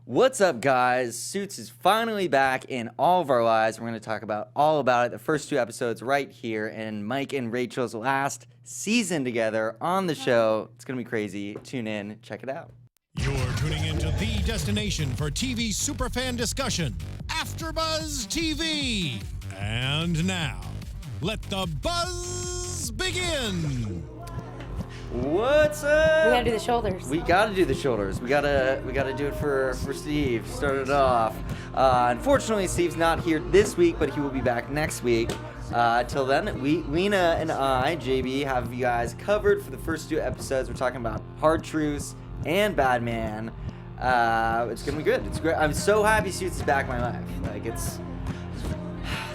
What's up, guys? Suits is finally back in all of our lives. We're going to talk about all about it. The first two episodes right here in Mike and Rachel's last season together on the show. It's going to be crazy. Tune in. Check it out. You're tuning into the destination for TV superfan discussion, AFTERBUZZ TV. And now, let the buzz begin. What's up? We gotta do the shoulders. We gotta do the shoulders. We gotta do it for Steve. Start it off. Unfortunately, Steve's not here this week, but he will be back next week. Till then, Lina and I, JB, have you guys covered for the first two episodes. We're talking about Hard Truths and Bad Man. It's gonna be good. It's great. I'm so happy Suits is back in my life. Like it's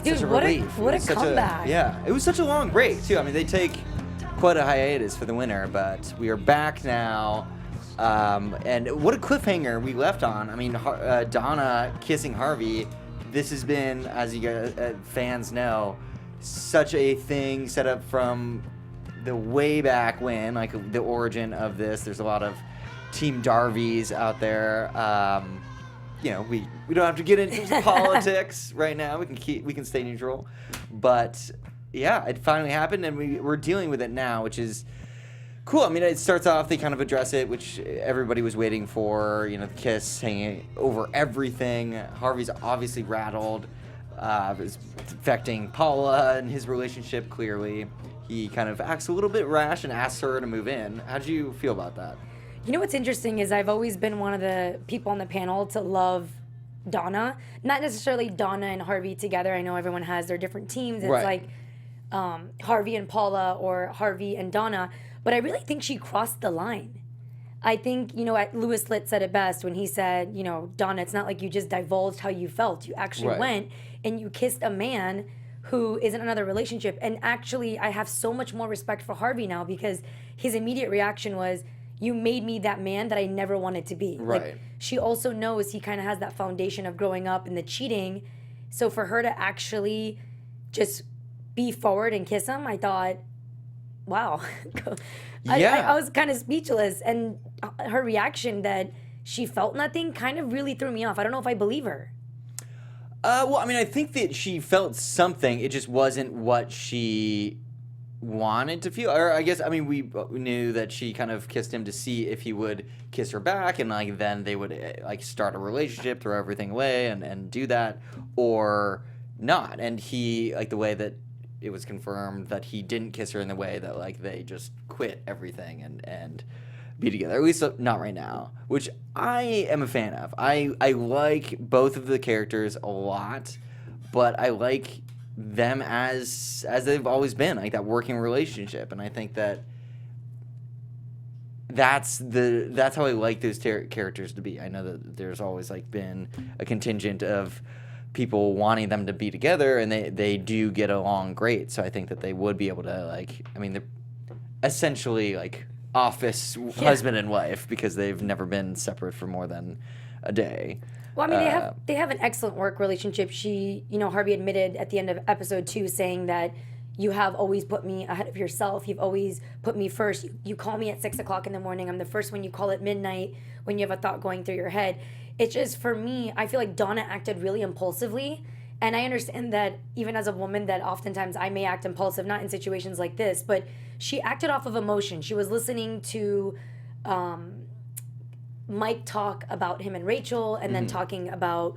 Dude, such a what relief. what a comeback. It was such a long break too. I mean, they take quite a hiatus for the winter, but we are back now. And what a cliffhanger we left on. I mean, Donna kissing Harvey. This has been, as you guys, fans know, such a thing set up from the way back when, like the origin of this. There's a lot of Team Darvies out there. We don't have to get into politics right now. We can stay neutral, but yeah, it finally happened, and we're dealing with it now, which is cool. I mean, it starts off, they kind of address it, which everybody was waiting for, the kiss hanging over everything. Harvey's obviously rattled. It's affecting Paula and his relationship, clearly. He kind of acts a little bit rash and asks her to move in. How'd you feel about that? You know what's interesting is I've always been one of the people on the panel to love Donna. Not necessarily Donna and Harvey together. I know everyone has their different teams. It's like Harvey and Paula or Harvey and Donna. But I really think she crossed the line. I think, Louis Litt said it best when he said, Donna, it's not like you just divulged how you felt. You actually went and you kissed a man who is in another relationship. And actually, I have so much more respect for Harvey now because his immediate reaction was, you made me that man that I never wanted to be. Right. Like, she also knows he kind of has that foundation of growing up and the cheating. So for her to actually just be forward and kiss him, I thought, wow. I was kind of speechless. And her reaction that she felt nothing kind of really threw me off. I don't know if I believe her. I think that she felt something. It just wasn't what she wanted to feel. Or I guess, we knew that she kind of kissed him to see if he would kiss her back, and then they would start a relationship, throw everything away and do that, or not. And he, the way that it was confirmed that he didn't kiss her in the way that they just quit everything and be together, at least not right now, which I am a fan of. I like both of the characters a lot, but I like them as they've always been, that working relationship. And I think that's how I like those characters to be. I know that there's always been a contingent of people wanting them to be together, and they do get along great. So I think that they would be able to they're essentially office husband and wife because they've never been separate for more than a day. Well, they have an excellent work relationship. She, Harvey admitted at the end of episode 2 saying that you have always put me ahead of yourself. You've always put me first. You call me at 6 o'clock in the morning. I'm the first one you call at midnight when you have a thought going through your head. It's just, for me, I feel like Donna acted really impulsively. And I understand that even as a woman that oftentimes I may act impulsive, not in situations like this, but she acted off of emotion. She was listening to Mike talk about him and Rachel, and then talking about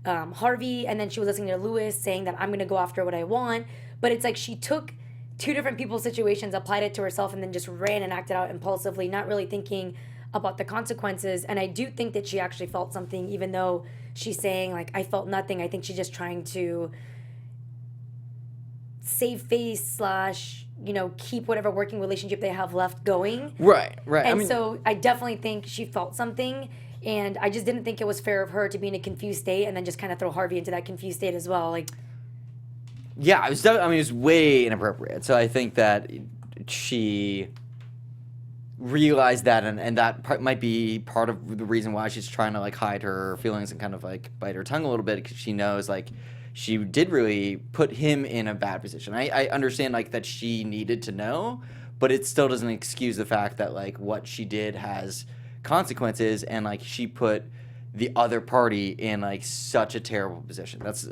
Harvey, and then she was listening to Louis saying that I'm going to go after what I want. But it's she took two different people's situations, applied it to herself, and then just ran and acted out impulsively, not really thinking about the consequences. And I do think that she actually felt something, even though she's saying, I felt nothing. I think she's just trying to save face / keep whatever working relationship they have left going. Right. And so I definitely think she felt something, and I just didn't think it was fair of her to be in a confused state and then just kind of throw Harvey into that confused state as well. Yeah, it was way inappropriate. So I think that she realized that, and that might be part of the reason why she's trying to hide her feelings and kind of bite her tongue a little bit, because she knows she did really put him in a bad position. I understand that she needed to know, but it still doesn't excuse the fact that what she did has consequences, and she put the other party in like such a terrible position. That's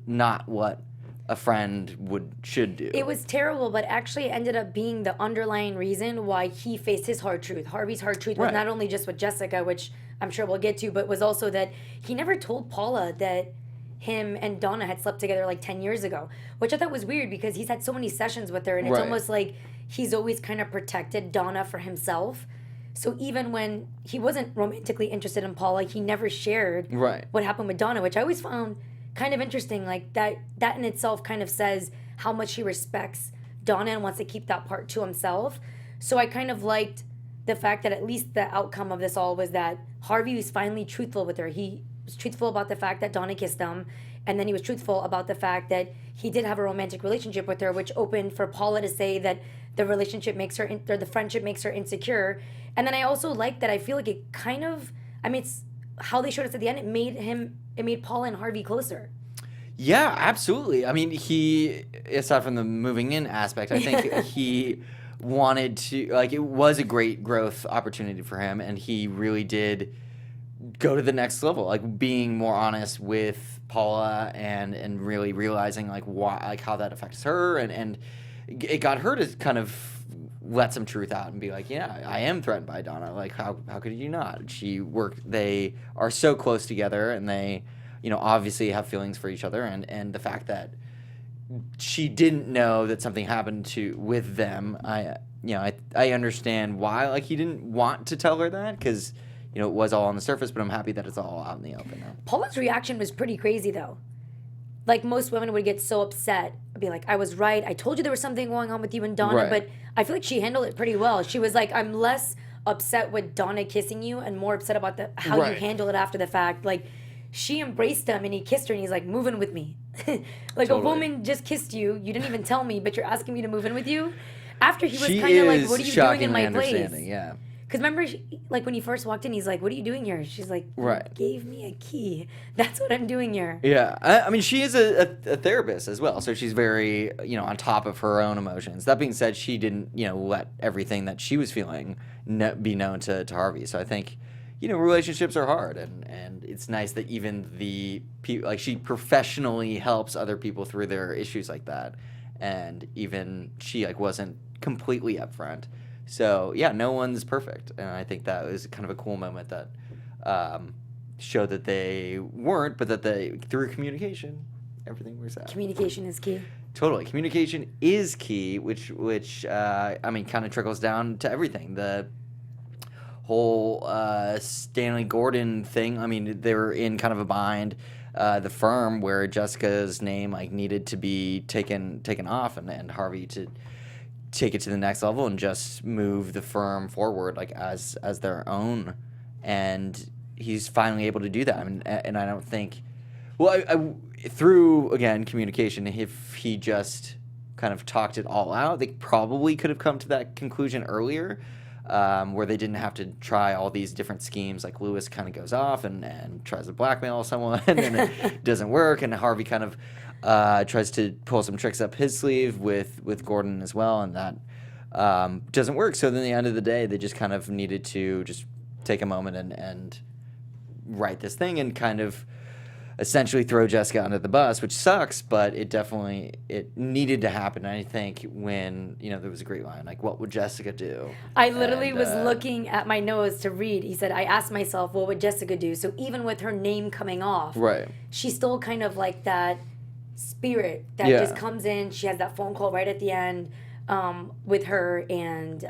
not what a friend should do. It was terrible, but actually ended up being the underlying reason why he faced his hard truth. Harvey's hard truth was not only just with Jessica, which I'm sure we'll get to, but was also that he never told Paula that him and Donna had slept together like 10 years ago, which I thought was weird because he's had so many sessions with her, and it's almost like he's always kind of protected Donna for himself. So even when he wasn't romantically interested in Paula, he never shared what happened with Donna, which I always found kind of interesting. Like that in itself kind of says how much he respects Donna and wants to keep that part to himself. So I kind of liked the fact that at least the outcome of this all was that Harvey was finally truthful with her. He was truthful about the fact that Donna kissed him, and then he was truthful about the fact that he did have a romantic relationship with her, which opened for Paula to say that the relationship makes her, or the friendship makes her insecure. And then I also like that I feel like it kind of, I mean, it's how they showed us at the end, it made Paula and Harvey closer. Yeah, absolutely. I mean, he, aside from the moving in aspect, I think he wanted to, like, it was a great growth opportunity for him, and he really did go to the next level, like being more honest with Paula and really realizing like why, like how that affects her, and it got her to kind of let some truth out and be like, yeah, I am threatened by Donna. Like, how could you not? They are so close together, and they, you know, obviously have feelings for each other, and the fact that she didn't know that something happened with them, I understand why, like, he didn't want to tell her that, because, you know, it was all on the surface, but I'm happy that it's all out in the open now. Paula's reaction was pretty crazy, though. Like, most women would get so upset, be like, I was right, I told you there was something going on with you and Donna, but I feel like she handled it pretty well. She was like, I'm less upset with Donna kissing you and more upset about how you handle it after the fact. Like, she embraced him and he kissed her and he's like, move in with me. Like, a woman just kissed you, you didn't even tell me, but you're asking me to move in with you? After he was kind of like, what are you doing in my place? Yeah. Because remember, like, when he first walked in, he's like, what are you doing here? She's like, you gave me a key. That's what I'm doing here. Yeah. I mean, she is a therapist as well, so she's very, you know, on top of her own emotions. That being said, she didn't, you know, let everything that she was feeling be known to Harvey. So I think, you know, relationships are hard, and it's nice that even the people, like, she professionally helps other people through their issues like that, and even she, like, wasn't completely upfront. So, yeah, no one's perfect, and I think that was kind of a cool moment that showed that they weren't, but that through communication, everything works out. Communication is key. Totally. Communication is key, which I mean, kind of trickles down to everything. The whole Stanley Gordon thing, I mean, they were in kind of a bind, the firm where Jessica's name, like, needed to be taken off, and Harvey to take it to the next level and just move the firm forward, like, as their own, and he's finally able to do that. I mean, and I don't think, well, I through, again, communication, if he just kind of talked it all out, they probably could have come to that conclusion earlier, where they didn't have to try all these different schemes. Like, Lewis kind of goes off and tries to blackmail someone, and it doesn't work, and Harvey kind of tries to pull some tricks up his sleeve with Gordon as well, and that doesn't work. So then at the end of the day, they just kind of needed to just take a moment and write this thing and kind of essentially throw Jessica under the bus, which sucks, but it needed to happen. And I think when, you know, there was a great line, like, what would Jessica do? I literally was looking at my nose to read. He said, I asked myself, what would Jessica do? So even with her name coming off, she's still kind of like that spirit that just comes in. She has that phone call right at the end with her and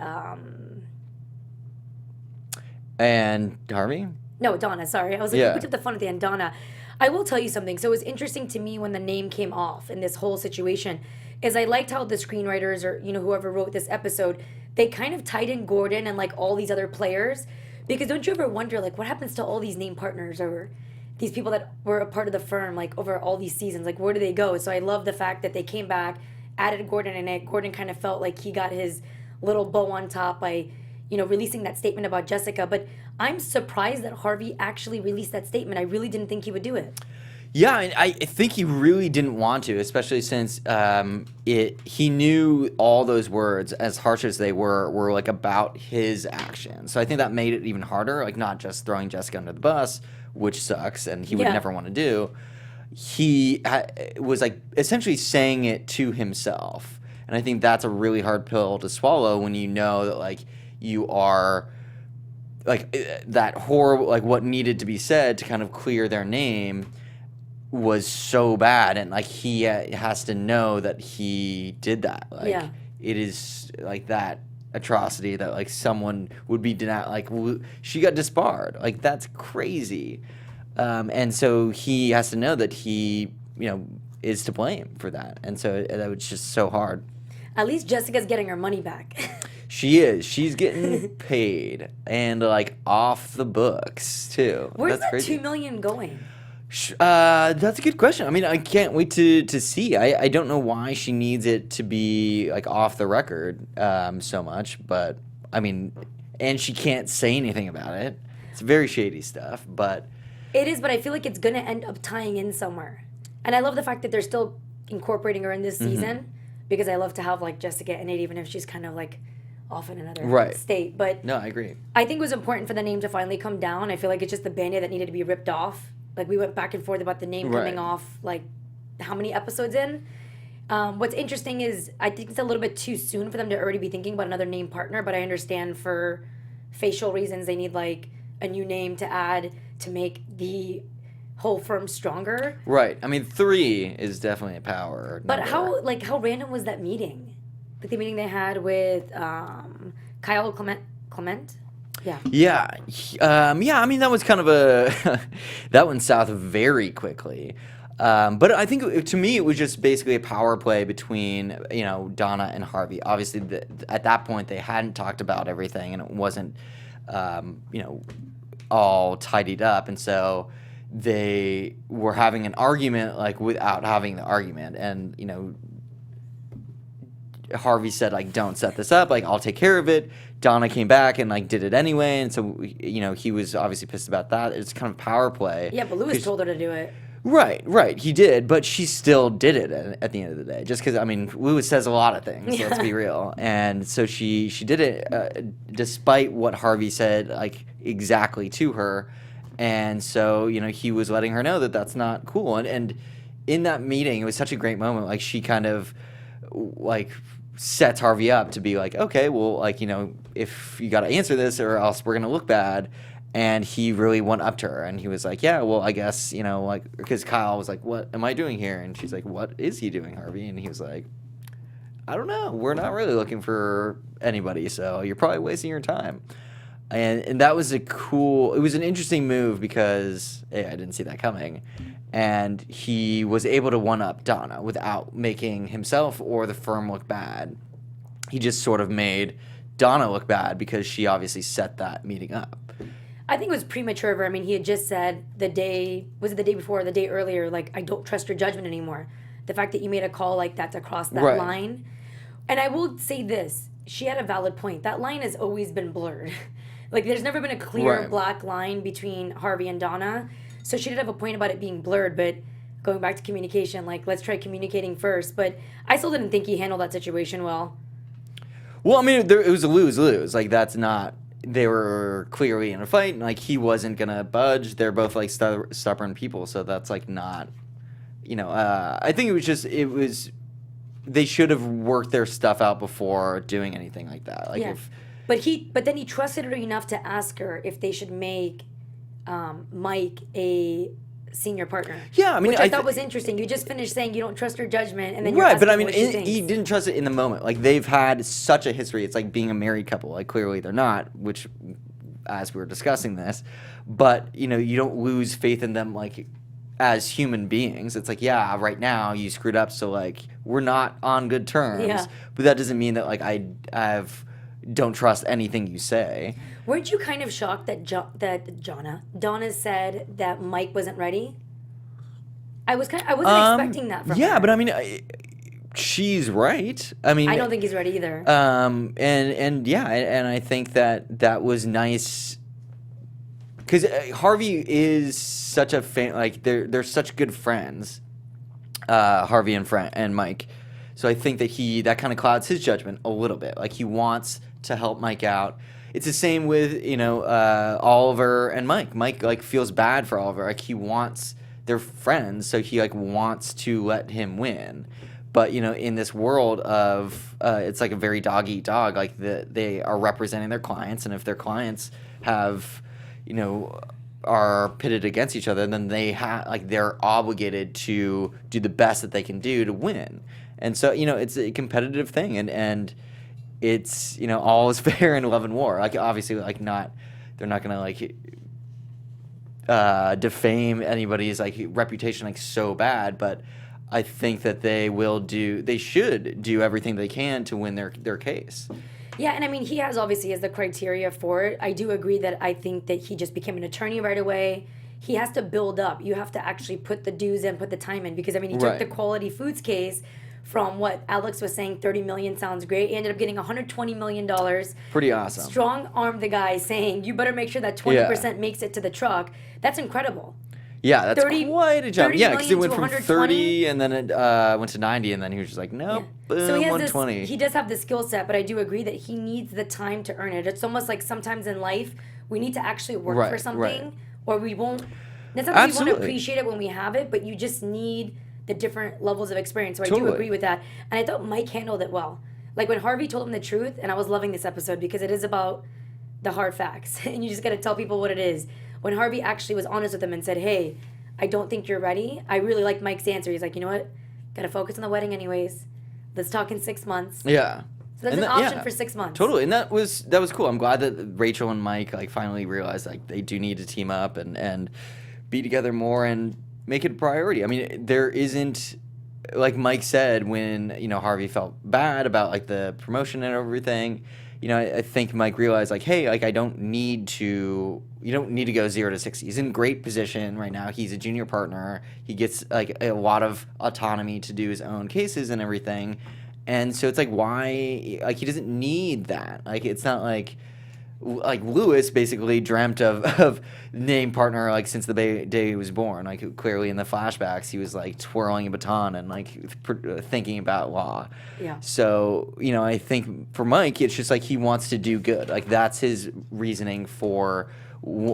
Harvey? No, Donna, sorry. I was like, we took the fun at the end. Donna. I will tell you something. So it was interesting to me when the name came off in this whole situation, is I liked how the screenwriters, or, you know, whoever wrote this episode, they kind of tied in Gordon and, like, all these other players. Because don't you ever wonder, like, what happens to all these name partners or these people that were a part of the firm, like, over all these seasons? Like, where do they go? So I love the fact that they came back, added Gordon in it. Gordon kind of felt like he got his little bow on top by, you know, releasing that statement about Jessica. But I'm surprised that Harvey actually released that statement. I really didn't think he would do it. Yeah, I think he really didn't want to, especially since he knew all those words, as harsh as they were like about his actions. So I think that made it even harder, like, not just throwing Jessica under the bus, which sucks, and he would never want to do. He was like essentially saying it to himself, and I think that's a really hard pill to swallow when you know that like you are like that horrible, like what needed to be said to kind of clear their name was so bad, and like he has to know that he did that. Like it is like that atrocity that like someone would be denied. Like she got disbarred. Like that's crazy. And so he has to know that he, is to blame for that. And so that was just so hard. At least Jessica's getting her money back. She is. She's getting paid and like off the books too. Where's That's crazy. $2 million going? That's a good question. I mean, I can't wait to see. I don't know why she needs it to be like off the record so much, but I mean, and she can't say anything about it. It's very shady stuff, but it is. But I feel like it's gonna end up tying in somewhere, and I love the fact that they're still incorporating her in this season because I love to have like Jessica in it, even if she's kind of like off in another state. But no, I agree. I think it was important for the name to finally come down. I feel like it's just the Band-Aid that needed to be ripped off. Like, we went back and forth about the name coming off, like, how many episodes in? What's interesting is I think it's a little bit too soon for them to already be thinking about another name partner, but I understand for facial reasons they need, like, a new name to add to make the whole firm stronger. Right. I mean, 3 is definitely a power But number. how random was that meeting? Like, the meeting they had with Kyle Clement? Yeah. Yeah. I mean, that was kind of that went south very quickly. But I think to me, it was just basically a power play between, Donna and Harvey. Obviously, at that point, they hadn't talked about everything and it wasn't, all tidied up. And so they were having an argument, like, without having the argument. And, Harvey said, like, don't set this up. Like, I'll take care of it. Donna came back and, like, did it anyway. And so, he was obviously pissed about that. It's kind of power play. Yeah, but Lewis told her to do it. Right. He did. But she still did it at the end of the day. Just because, I mean, Lewis says a lot of things. Let's be real. And so she did it despite what Harvey said, like, exactly to her. And so, he was letting her know that that's not cool. And in that meeting, it was such a great moment. Like, she kind of, like, sets Harvey up to be like, okay, well, like, if you got to answer this or else we're going to look bad. And he really went up to her and he was like, yeah, well, I guess, like, because Kyle was like, what am I doing here? And she's like, what is he doing, Harvey? And he was like, I don't know. We're not really looking for anybody. So you're probably wasting your time. And that was it was an interesting move because I didn't see that coming. And he was able to one-up Donna without making himself or the firm look bad. He just sort of made Donna look bad because she obviously set that meeting up. I think it was premature of her. I mean, he had just said the day before or the day earlier, like, I don't trust your judgment anymore. The fact that you made a call like that to cross that line. And I will say this. She had a valid point. That line has always been blurred. Like, there's never been a clear black line between Harvey and Donna. So she did have a point about it being blurred, but going back to communication, like, let's try communicating first. But I still didn't think he handled that situation well. Well, I mean, it was a lose-lose. Like, that's not... They were clearly in a fight, and, like, he wasn't going to budge. They're both, like, stubborn people, so that's, like, not... I think it was... They should have worked their stuff out before doing anything like that. Like, But then he trusted her enough to ask her if they should make Mike a senior partner. Yeah, I mean, which I thought was interesting. You just finished saying you don't trust her judgment, and then you're right. asking But I mean, what she thinks. he didn't trust it in the moment. Like, they've had such a history. It's like being a married couple. Like, clearly they're not. Which, as we were discussing this, but you don't lose faith in them, like, as human beings. It's like, yeah, right now you screwed up, so like we're not on good terms. Yeah. But that doesn't mean that like don't trust anything you say. Weren't you kind of shocked that Donna said that Mike wasn't ready? I wasn't expecting that from her. Yeah, but I mean, she's right. I mean, I don't think he's ready either. And I think that was nice because Harvey is such a fan. Like they're such good friends, Harvey and Mike. So I think that that kind of clouds his judgment a little bit. Like he wants to help Mike out. it's the same with Oliver and Mike. Mike like feels bad for Oliver. Like he wants they're friends, so he like wants to let him win. But in this world of it's like a very dog eat dog. Like they are representing their clients, and if their clients have are pitted against each other, then they're obligated to do the best that they can do to win. And so it's a competitive thing, and it's all is fair in love and war. Like obviously, like they're not gonna like defame anybody's like reputation like so bad, but I think that they should do everything they can to win their case. Yeah, and I mean, he obviously has the criteria for it. I do agree that I think that he just became an attorney right away. He has to build up. You have to actually put the dues in, put the time in, because I mean, he took the quality foods case from what Alex was saying, $30 million sounds great. He ended up getting $120 million. Pretty awesome. Strong armed the guy, saying, you better make sure that 20% makes it to the truck. That's incredible. Yeah, that's quite a jump. Yeah, because it went from 30 and then it went to 90, and then he was just like, nope, boom, so he has 120. He does have the skill set, but I do agree that he needs the time to earn it. It's almost like sometimes in life, we need to actually work for something, or we won't. That's not that we won't appreciate it when we have it, but you just need the different levels of experience. So I do agree with that. And I thought Mike handled it well. Like when Harvey told him the truth, and I was loving this episode because it is about the hard facts, and you just got to tell people what it is. When Harvey actually was honest with him and said, hey, I don't think you're ready, I really liked Mike's answer. He's like, you know what? Got to focus on the wedding anyways. Let's talk in 6 months. Yeah. So that's an option for 6 months. Totally. And that was cool. I'm glad that Rachel and Mike like finally realized like they do need to team up and be together more and make it a priority. I mean, there isn't, like Mike said when, Harvey felt bad about like the promotion and everything, I think Mike realized like, hey, like you don't need to go 0 to 60. He's in great position right now. He's a junior partner. He gets like a lot of autonomy to do his own cases and everything. And so it's like, why, like he doesn't need that. Like it's not like Lewis basically dreamt of name partner like since the day he was born. Like clearly in the flashbacks he was like twirling a baton and like thinking about law. Yeah. So I think for Mike it's just like he wants to do good. Like that's his reasoning for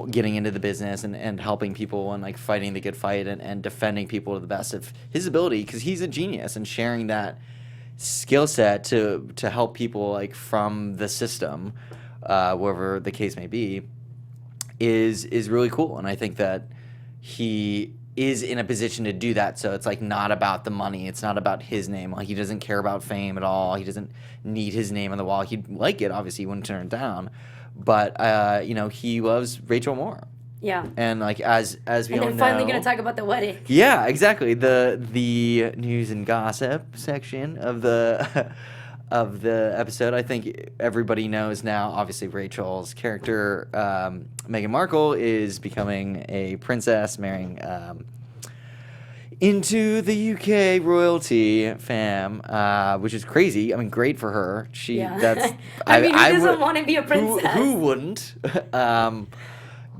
getting into the business and helping people and like fighting the good fight and defending people to the best of his ability, because he's a genius, and sharing that skill set to help people like from the system, whatever the case may be, is really cool. And I think that he is in a position to do that. So it's like not about the money. It's not about his name. Like he doesn't care about fame at all. He doesn't need his name on the wall. He'd like it. Obviously, he wouldn't turn it down. But he loves Rachel more. Yeah. And like as we all know. And then finally going to talk about the wedding. Yeah, exactly. The news and gossip section of the of the episode. I think everybody knows now. Obviously, Rachel's character, Meghan Markle, is becoming a princess, marrying into the UK royalty fam, which is crazy. I mean, great for her. That's. I mean, who doesn't want to be a princess? Who wouldn't?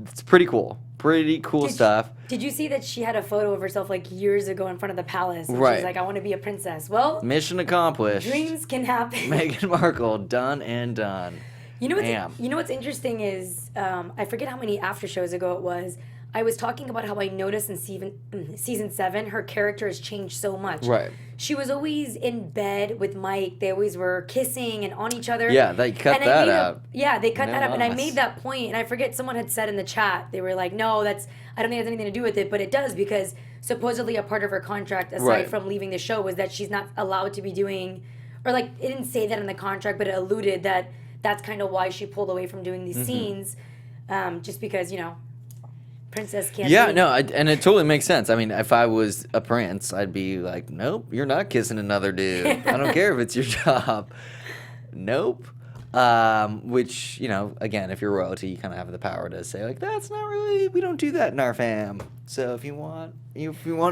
It's pretty cool. Pretty cool stuff. Did you see that she had a photo of herself like years ago in front of the palace? And right. She's like, I want to be a princess. Well, mission accomplished. Dreams can happen. Meghan Markle, done and done. You know what's interesting is, I forget how many after shows ago it was. I was talking about how I noticed in season 7, her character has changed so much. Right. She was always in bed with Mike. They always were kissing and on each other. Yeah, they cut that out. Yeah, they cut that out. And I made that point, and I forget, someone had said in the chat, they were like, no, I don't think it has anything to do with it, but it does, because supposedly a part of her contract, aside from leaving the show, was that she's not allowed to be doing, or like, it didn't say that in the contract, but it alluded that that's kind of why she pulled away from doing these scenes, just because, princess can't. Yeah, no, and it totally makes sense. I mean, if I was a prince, I'd be like, nope, you're not kissing another dude. I don't care if it's your job. Nope. Which, again, if you're royalty, you kind of have the power to say, like, that's not really, we don't do that in our fam. So if you want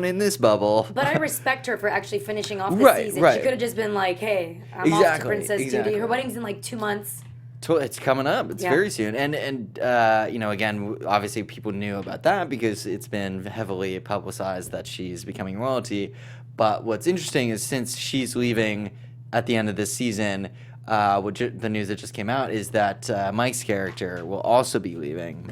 in this bubble. But I respect her for actually finishing off the season. Right. She could have just been like, hey, I'm off to princess duty. Her wedding's in like 2 months. It's coming up. It's very soon. And again, obviously people knew about that because it's been heavily publicized that she's becoming royalty. But what's interesting is since she's leaving at the end of this season, the news that just came out is that Mike's character will also be leaving.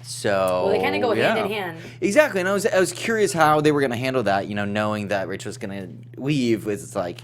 So well, they kind of go hand in hand. Exactly, and I was curious how they were going to handle that. Knowing that Rachel's going to leave, it's like,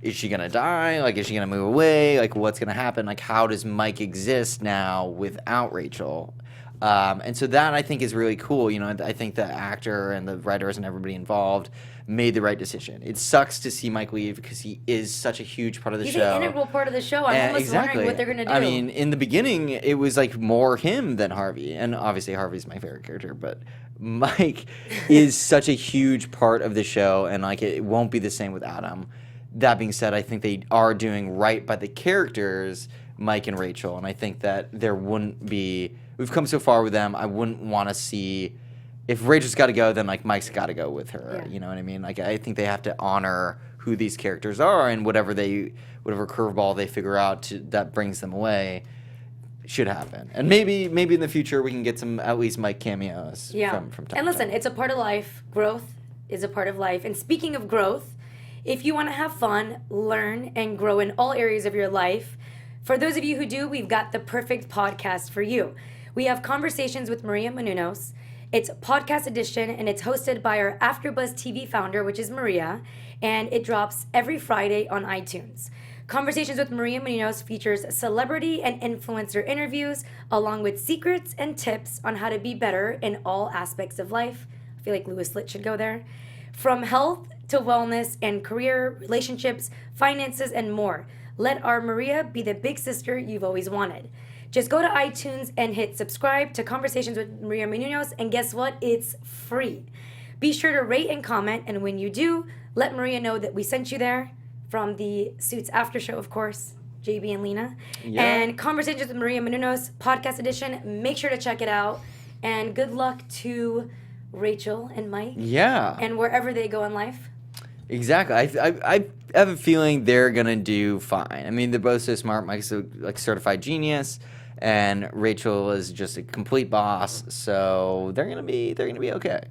is she going to die? Like, is she going to move away? Like, what's going to happen? Like, how does Mike exist now without Rachel? And so that I think is really cool. I think the actor and the writers and everybody involved made the right decision. It sucks to see Mike leave because he is such a huge part of the show. He's an integral part of the show. I'm almost wondering what they're going to do. I mean, in the beginning, it was like more him than Harvey. And obviously, Harvey's my favorite character. But Mike is such a huge part of the show. And like it won't be the same without him. That being said, I think they are doing right by the characters, Mike and Rachel. And I think that there wouldn't be... We've come so far with them, I wouldn't want to see... If Rachel's got to go, then like Mike's got to go with her. Yeah. You know what I mean? Like I think they have to honor who these characters are, and whatever curveball they figure out that brings them away should happen. And maybe in the future we can get some at least Mike cameos. From time and listen, it's a part of life. Growth is a part of life. And speaking of growth, if you want to have fun, learn, and grow in all areas of your life, for those of you who do, we've got the perfect podcast for you. We have Conversations with Maria Menounos. It's podcast edition, and it's hosted by our AfterBuzz TV founder, which is Maria, and it drops every Friday on iTunes. Conversations with Maria Menounos features celebrity and influencer interviews, along with secrets and tips on how to be better in all aspects of life. I feel like Louis Litt should go there. From health to wellness and career, relationships, finances, and more. Let our Maria be the big sister you've always wanted. Just go to iTunes and hit subscribe to Conversations with Maria Menounos, and guess what? It's free. Be sure to rate and comment, and when you do, let Maria know that we sent you there from the Suits After Show, of course, JB and Lina. Yeah. And Conversations with Maria Menounos, podcast edition. Make sure to check it out, and good luck to Rachel and Mike. Yeah. And wherever they go in life. Exactly. I have a feeling they're gonna do fine. I mean, they're both so smart. Mike's a certified genius, and Rachel is just a complete boss. So they're gonna be okay.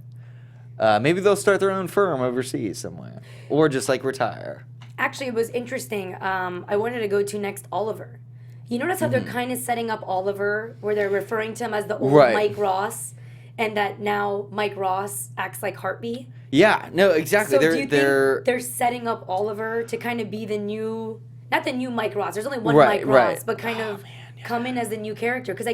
Maybe they'll start their own firm overseas somewhere, or just like retire. Actually, it was interesting. I wanted to go to next Oliver. You notice how they're kind of setting up Oliver, where they're referring to him as the old Mike Ross, and that now Mike Ross acts like Heartbeat. Yeah, no, exactly. So do you think they're setting up Oliver to kind of be the new, not the new Mike Ross. There's only one Mike Ross, but kind of come in as the new character, because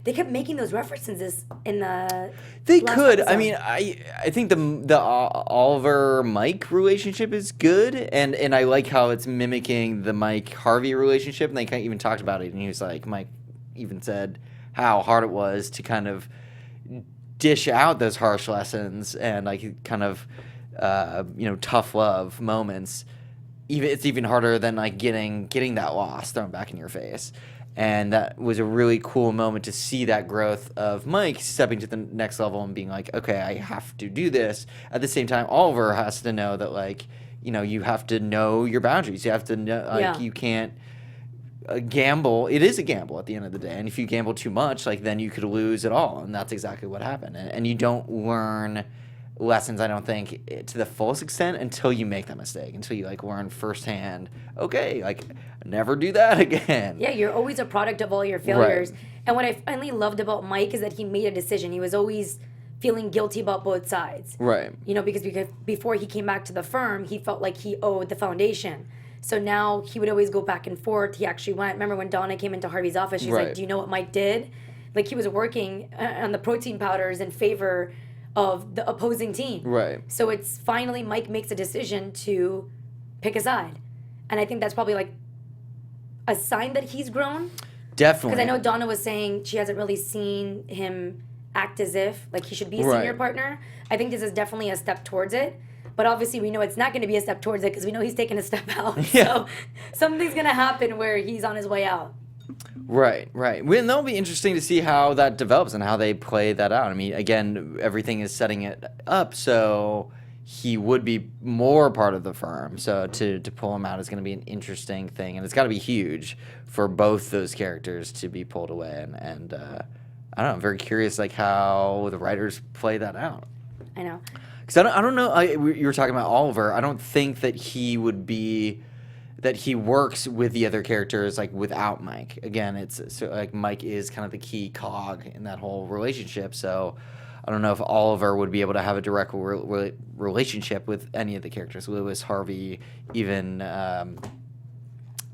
they kept making those references in the. They could. Episode. I mean, I think the Oliver Mike relationship is good, and I like how it's mimicking the Mike Harvey relationship, and they kind of even talked about it, and he was like, Mike even said how hard it was to kind of dish out those harsh lessons and like kind of tough love moments. It's even harder than like getting that loss thrown back in your face. And that was a really cool moment to see that growth of Mike stepping to the next level and being like, okay, I have to do this. At the same time, Oliver has to know that like, you have to know your boundaries. You have to know you can't gamble. It is a gamble at the end of the day, and if you gamble too much, like then you could lose it all, and that's exactly what happened. And you don't learn lessons, I don't think, to the fullest extent until you make that mistake, until you like learn firsthand. Okay, like never do that again. Yeah, you're always a product of all your failures. Right. And what I finally loved about Mike is that he made a decision. He was always feeling guilty about both sides. Right. Because before he came back to the firm, he felt like he owed the foundation. So now he would always go back and forth. He actually went. Remember when Donna came into Harvey's office? She's like, "Do you know what Mike did? Like he was working on the protein powders in favor of the opposing team." Right. So it's finally Mike makes a decision to pick a side, and I think that's probably like a sign that he's grown. Definitely. Because I know Donna was saying she hasn't really seen him act as if like he should be a senior partner. I think this is definitely a step towards it. But obviously, we know it's not going to be a step towards it because we know he's taking a step out. Yeah. So something's going to happen where he's on his way out. Right. And that'll be interesting to see how that develops and how they play that out. I mean, again, everything is setting it up so he would be more part of the firm. So to pull him out is going to be an interesting thing. And it's got to be huge for both those characters to be pulled away. And I don't know, I'm very curious like how the writers play that out. I know. Because I don't know, you were talking about Oliver. I don't think that he would be that he works with the other characters like without Mike. Again, it's so like Mike is kind of the key cog in that whole relationship. So I don't know if Oliver would be able to have a direct relationship with any of the characters, Lewis, Harvey, even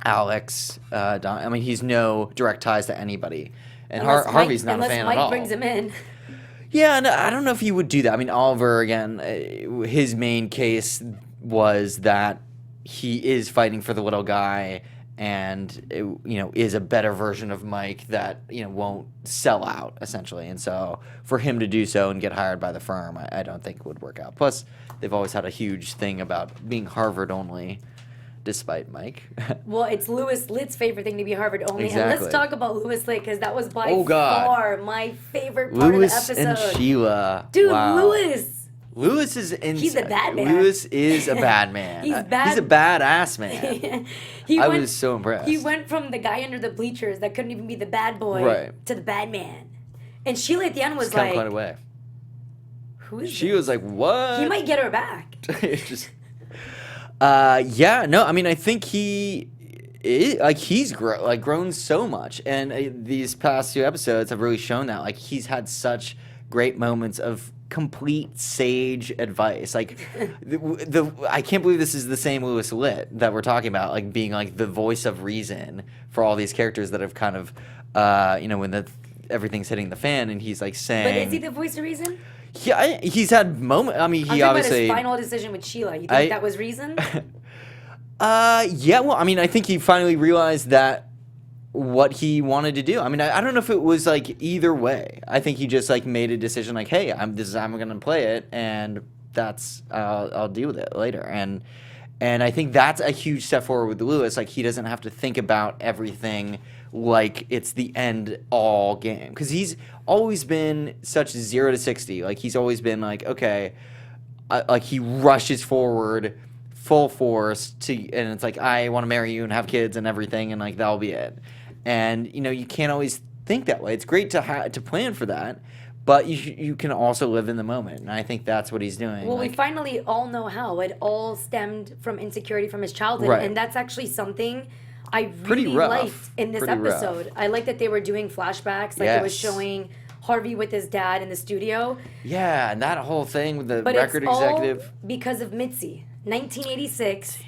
Alex, Don. I mean, he's no direct ties to anybody, and Harvey's not a fan Mike at all. Brings him in. Yeah, no, I don't know if he would do that. I mean, Oliver, again, his main case was that he is fighting for the little guy and, is a better version of Mike that, won't sell out, essentially. And so for him to do so and get hired by the firm, I don't think would work out. Plus, they've always had a huge thing about being Harvard only, despite Mike. Well, it's Louis Litt's favorite thing to be Harvard only. Exactly. And let's talk about Louis Litt, because that was by far my favorite part Louis of the episode. and Sheila. Dude, wow. Louis is insane. He's a bad man. Louis is a bad man. He's bad. He's a badass man. I was so impressed. He went from the guy under the bleachers that couldn't even be the bad boy to the bad man. And Sheila at the end was just like, like, quite away. Who is She this? was like, what? He might get her back. Just, I mean, I think he's grown so much, and these past 2 episodes have really shown that. Like, he's had such great moments of complete sage advice. Like, I can't believe this is the same Louis Litt that we're talking about, like being like the voice of reason for all these characters that have kind of, when everything's hitting the fan, and he's like saying. But is he the voice of reason? Yeah, he's had moments. I mean, he obviously. About his final decision with Sheila. You think that was reason? Yeah. Well, I mean, I think he finally realized that what he wanted to do. I mean, I don't know if it was like either way. I think he just like made a decision, like, hey, this is how I'm gonna play it, and that's I'll deal with it later. And I think that's a huge step forward with Louis. Like, he doesn't have to think about everything like it's the end all game, because he's always been such 0 to 60. Like, he's always been like, okay, like he rushes forward full force and it's like, I want to marry you and have kids and everything, and like that'll be it. And you can't always think that way. It's great to plan for that, but you can also live in the moment, and I think that's what he's doing. Well, we finally all know how it all stemmed from insecurity from his childhood, and that's actually something I really liked in this episode. I like that they were doing flashbacks, like it was showing Harvey with his dad in the studio. Yeah, and that whole thing with the record executive. All because of Mitzi. 1986.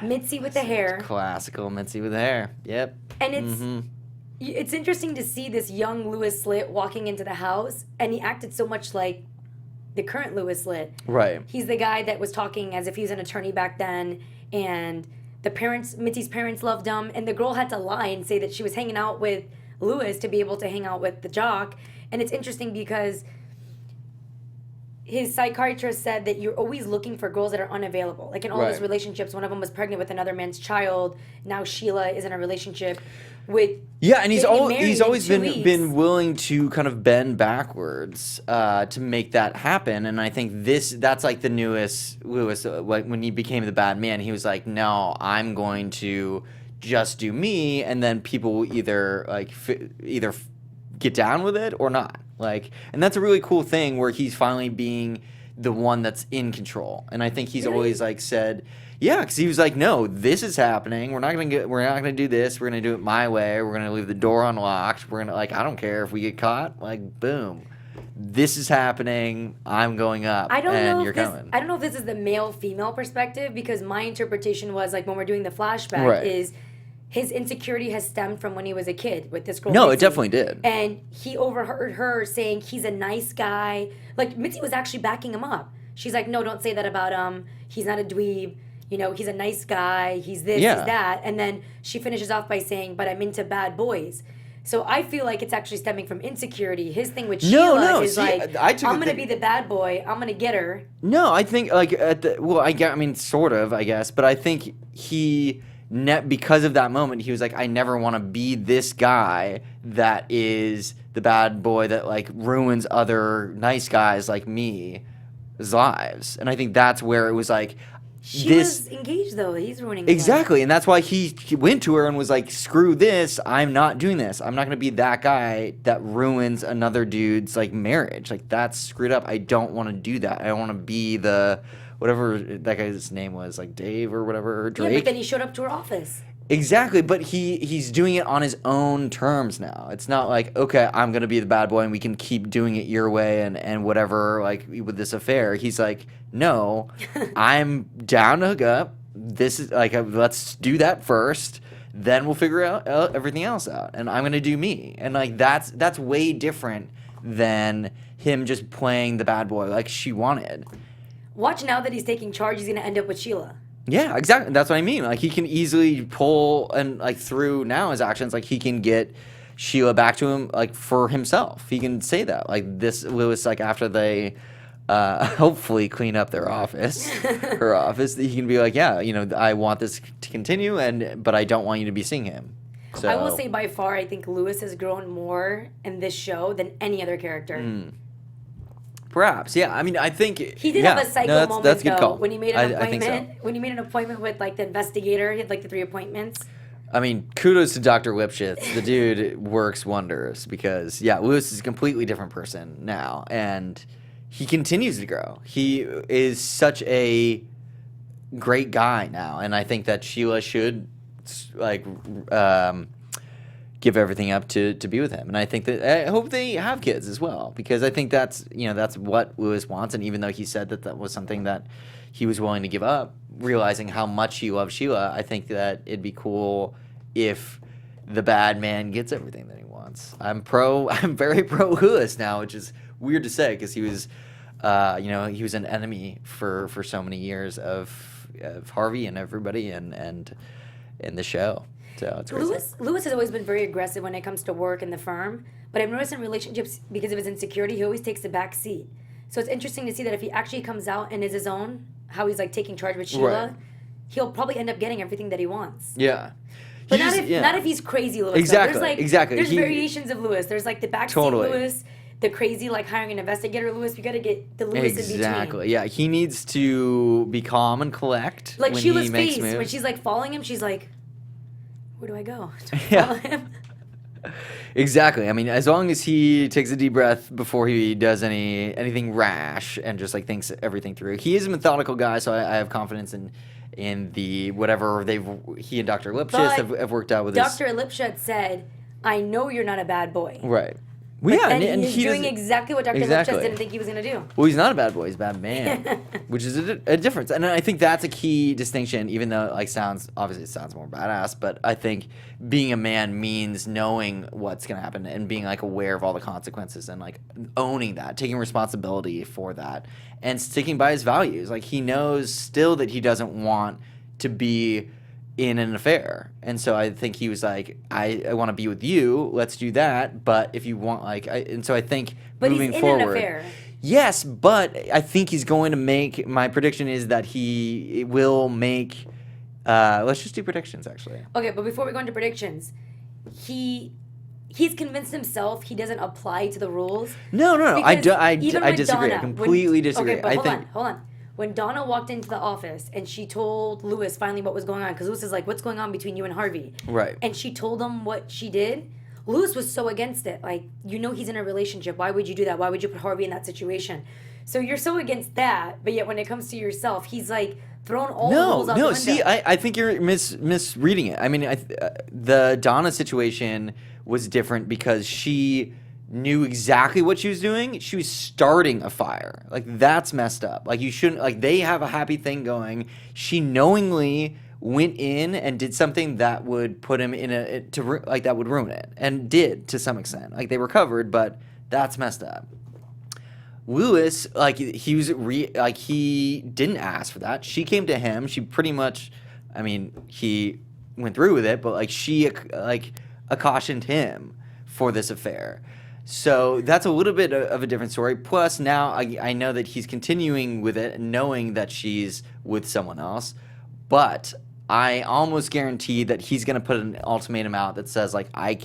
Mitzi with the hair. Classical Mitzi with the hair. Yep. And it's interesting to see this young Louis Litt walking into the house, and he acted so much like the current Louis Litt. Right. He's the guy that was talking as if he was an attorney back then, and Mitzi's parents loved him, and the girl had to lie and say that she was hanging out with Louis to be able to hang out with the jock. And it's interesting because his psychiatrist said that you're always looking for girls that are unavailable. Like, in all his relationships, one of them was pregnant with another man's child. Now Sheila is in a relationship with. Yeah, and he's always been willing to kind of bend backwards to make that happen. And I think that's like the newest Louis. Like, when he became the bad man, he was like, no, I'm going to just do me, and then people will either get down with it or not. Like, and that's a really cool thing where he's finally being the one that's in control. And I think he's always like said, yeah, because he was like, no, this is happening. We're not gonna do this. We're gonna do it my way. We're gonna leave the door unlocked. We're gonna, like, I don't care if we get caught. Like, boom, this is happening. I'm going up, and you're coming. I don't know if this is the male-female perspective, because my interpretation was, like, when we're doing the flashback is his insecurity has stemmed from when he was a kid with this girl. No, Mitzi. it definitely did. And he overheard her saying he's a nice guy. Like, Mitzi was actually backing him up. She's like, no, don't say that about him. He's not a dweeb. He's a nice guy. He's this, he's that. And then she finishes off by saying, but I'm into bad boys. So I feel like it's actually stemming from insecurity. His thing with Sheila is I'm going to be the bad boy. I'm going to get her. No, I think, like, sort of, I guess. But I think because of that moment, he was like, I never want to be this guy that is the bad boy that, like, ruins other nice guys like me's lives. And I think that's where it was like, she was engaged, though. He's ruining her exactly, life. And that's why he went to her and was like, screw this. I'm not doing this. I'm not going to be that guy that ruins another dude's, like, marriage. Like, that's screwed up. I don't want to do that. I don't want to be the whatever that guy's name was, like Dave or whatever, Drake. Yeah, but then he showed up to her office. Exactly, but he's doing it on his own terms now. It's not like, okay, I'm gonna be the bad boy and we can keep doing it your way and whatever, like with this affair. He's like, no, I'm down to hook up. This is like, let's do that first. Then we'll figure out everything else out, and I'm gonna do me. And like that's way different than him just playing the bad boy like she wanted. Watch now that he's taking charge, he's gonna end up with Sheila. Yeah, exactly. That's what I mean. Like he can easily pull and like through now his actions, like he can get Sheila back to him like for himself. He can say that like this Lewis like after they hopefully clean up their office, her office. He can be like, yeah, you know, I want this to continue, but I don't want you to be seeing him. So I will say by far, I think Lewis has grown more in this show than any other character. Perhaps, yeah. I mean, I think he did have a psycho moment that's a good though call. when he made an appointment. I think so. When he made an appointment with like the investigator, he had like the 3 appointments. I mean, kudos to Dr. Lipschitz. The dude works wonders because Lewis is a completely different person now, and he continues to grow. He is such a great guy now, and I think that Sheila should like give everything up to be with him. And I think that I hope they have kids as well, because I think that's what Lewis wants. And even though he said that was something that he was willing to give up, realizing how much he loves Sheila, I think that it'd be cool if the bad man gets everything that he wants. I'm very pro Lewis now, which is weird to say because he was he was an enemy for so many years of Harvey and everybody and in the show. So it's Lewis has always been very aggressive when it comes to work and the firm, but I've noticed in relationships, because of his insecurity, he always takes the back seat. So it's interesting to see that if he actually comes out and is his own, how he's like taking charge with Sheila, he'll probably end up getting everything that he wants. Yeah. But not if he's crazy Lewis. Exactly. There's variations of Lewis. There's like the backseat Lewis, the crazy like hiring an investigator Lewis. We got to get the Lewis in between. Exactly. Yeah, he needs to be calm and collect. Like when Sheila's he makes face moves. when she's like following him, she's like, "Where do I go? Do I follow him?" Exactly. I mean, as long as he takes a deep breath before he does anything rash and just like thinks everything through. He is a methodical guy, so I have confidence in the whatever he and Dr. Lipschitz have worked out with Dr. Lipschitz said, "I know you're not a bad boy." Right. Well, yeah, and he's doing exactly what Dr. Lipschitz didn't think he was going to do. Well, he's not a bad boy; he's a bad man, which is a difference. And I think that's a key distinction. Even though it sounds more badass, but I think being a man means knowing what's going to happen and being like aware of all the consequences and like owning that, taking responsibility for that, and sticking by his values. Like he knows still that he doesn't want to be in an affair, and so I think he was like, I want to be with you, let's do that, but if you want so I think moving forward, he's in an affair. Yes, but I think he's going to make, my prediction is that he will make, let's just do predictions actually. Okay, but before we go into predictions, he's convinced himself he doesn't apply to the rules. No, I disagree. Donna, I completely disagree. Okay, but hold on. When Donna walked into the office and she told Lewis finally what was going on, because Lewis is like, "What's going on between you and Harvey?" Right. And she told him what she did. Lewis was so against it. Like, he's in a relationship. Why would you do that? Why would you put Harvey in that situation? So you're so against that, but yet when it comes to yourself, he's like throwing all the rules out the window. No, see, I think you're misreading it. I mean, the Donna situation was different because she knew exactly what she was doing. She was starting a fire. Like, that's messed up. Like, you shouldn't, like, they have a happy thing going. She knowingly went in and did something that would put him in that would ruin it, and did to some extent. Like, they recovered, but that's messed up. Lewis, like, he didn't ask for that. She came to him. She pretty much, I mean, he went through with it, but like, she cautioned him for this affair. So that's a little bit of a different story. Plus, now I know that he's continuing with it, knowing that she's with someone else. But I almost guarantee that he's going to put an ultimatum out that says, like, I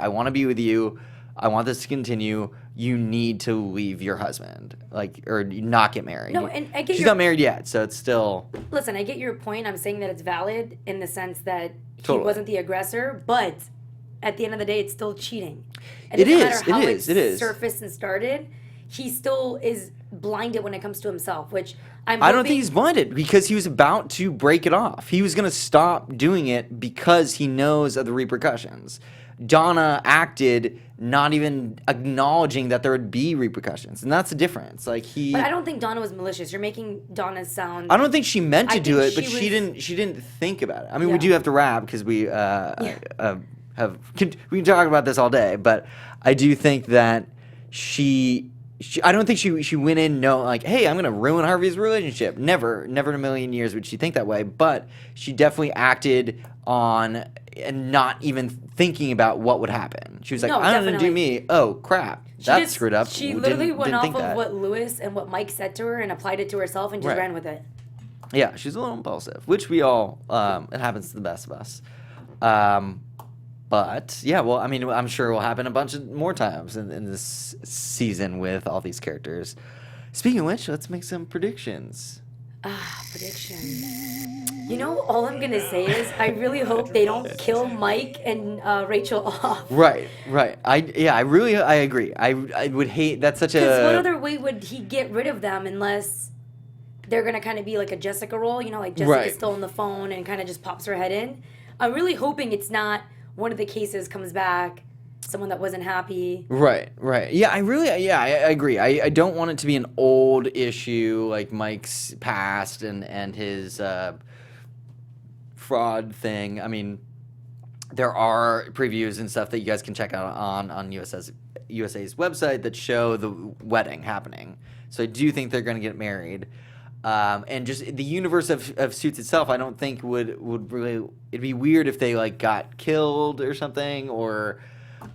want to be with you. I want this to continue. You need to leave your husband, like, or not get married. No, and I get she's not married yet, so it's still. Listen, I get your point. I'm saying that it's valid in the sense that Totally. he wasn't the aggressor, but at the end of the day, it's still cheating. And It doesn't is. matter how It is. surfaced and started. he still is blinded when it comes to himself, which I don't think he's blinded because he was about to break it off. He was going to stop doing it because he knows of the repercussions. Donna acted not even acknowledging that there would be repercussions, and that's the difference. Like But I don't think Donna was malicious. You're making Donna sound. I don't think she meant to do it, but she didn't think about it. I mean, we do have to wrap because we we can talk about this all day, but I do think that I don't think she went in knowing like, hey, I'm gonna ruin Harvey's relationship. Never in a million years would she think that way. But she definitely acted on and not even thinking about what would happen. She was like, I'm gonna do me. Oh crap, that's screwed up. She literally went off of what Lewis and what Mike said to her and applied it to herself and just ran with it. Yeah, she's a little impulsive, which we all it happens to the best of us. But yeah, well, I mean, I'm sure it will happen a bunch of more times in this season with all these characters. Speaking of which, let's make some predictions. Predictions. You know, all I'm gonna say is I really hope they don't kill Mike and Rachel off. Right. I agree. I would hate that's such a. Because what other way would he get rid of them unless they're gonna kind of be like a Jessica role? You know, like Jessica's still on the phone and kind of just pops her head in. I'm really hoping it's not one of the cases comes back, someone that wasn't happy. Right. Yeah, I agree. I don't want it to be an old issue like Mike's past and his fraud thing. I mean, there are previews and stuff that you guys can check out on USA's website that show the wedding happening. So I do think they're going to get married. And just the universe of Suits itself, I don't think would really. It'd be weird if they like got killed or something, or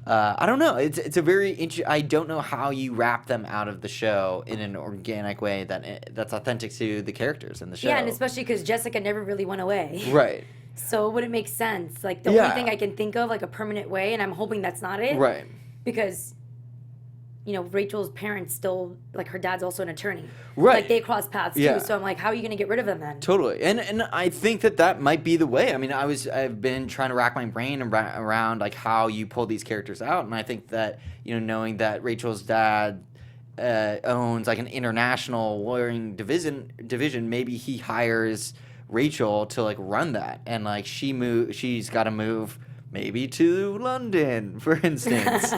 I don't know. It's a very interesting. I don't know how you wrap them out of the show in an organic way that's authentic to the characters in the show. Yeah, and especially because Jessica never really went away. Right. So it wouldn't make sense. Like the only thing I can think of, like a permanent way, and I'm hoping that's not it. Right. Because. You know, Rachel's parents still, like, her dad's also an attorney. Right. Like, they cross paths, too. So I'm like, how are you going to get rid of them then? Totally. And I think that might be the way. I mean, I've been trying to rack my brain around, like, how you pull these characters out. And I think that, you know, knowing that Rachel's dad owns, like, an international lawyering division, maybe he hires Rachel to, like, run that. And, like, she's got to move maybe to London, for instance.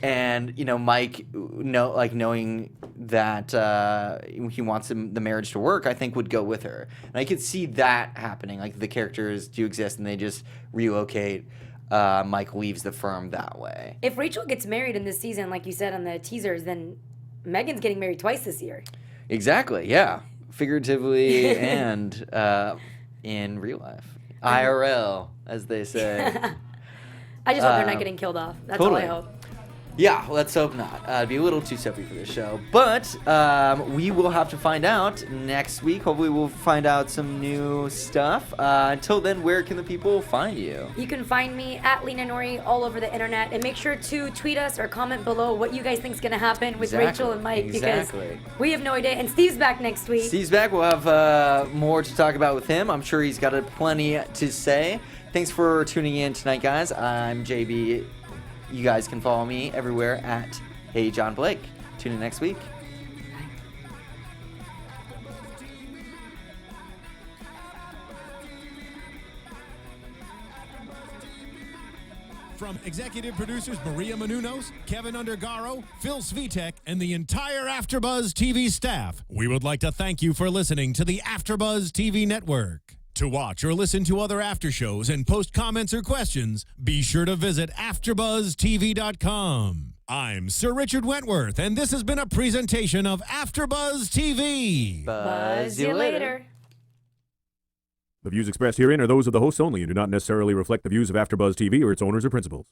And, you know, Mike, knowing that he wants the marriage to work, I think would go with her. And I could see that happening. Like, the characters do exist and they just relocate. Mike leaves the firm that way. If Rachel gets married in this season, like you said on the teasers, then Megan's getting married twice this year. Exactly, yeah. Figuratively and in real life. IRL, as they say. I just hope they're not getting killed off. That's all I hope. Yeah, let's hope not. It'd be a little too soapy for this show. But we will have to find out next week. Hopefully we'll find out some new stuff. Until then, where can the people find you? You can find me at Lina Noory all over the internet. And make sure to tweet us or comment below what you guys think is going to happen with Rachel and Mike. Because we have no idea. And Steve's back next week. Steve's back. We'll have more to talk about with him. I'm sure he's got plenty to say. Thanks for tuning in tonight, guys. I'm JB. You guys can follow me everywhere at Hey John Blake. Tune in next week. From executive producers Maria Menounos, Kevin Undergaro, Phil Svitek, and the entire AfterBuzz TV staff, we would like to thank you for listening to the AfterBuzz TV network. To watch or listen to other after shows and post comments or questions, be sure to visit AfterBuzzTV.com. I'm Sir Richard Wentworth, and this has been a presentation of AfterBuzz TV. Buzz you later. The views expressed herein are those of the hosts only and do not necessarily reflect the views of AfterBuzz TV or its owners or principals.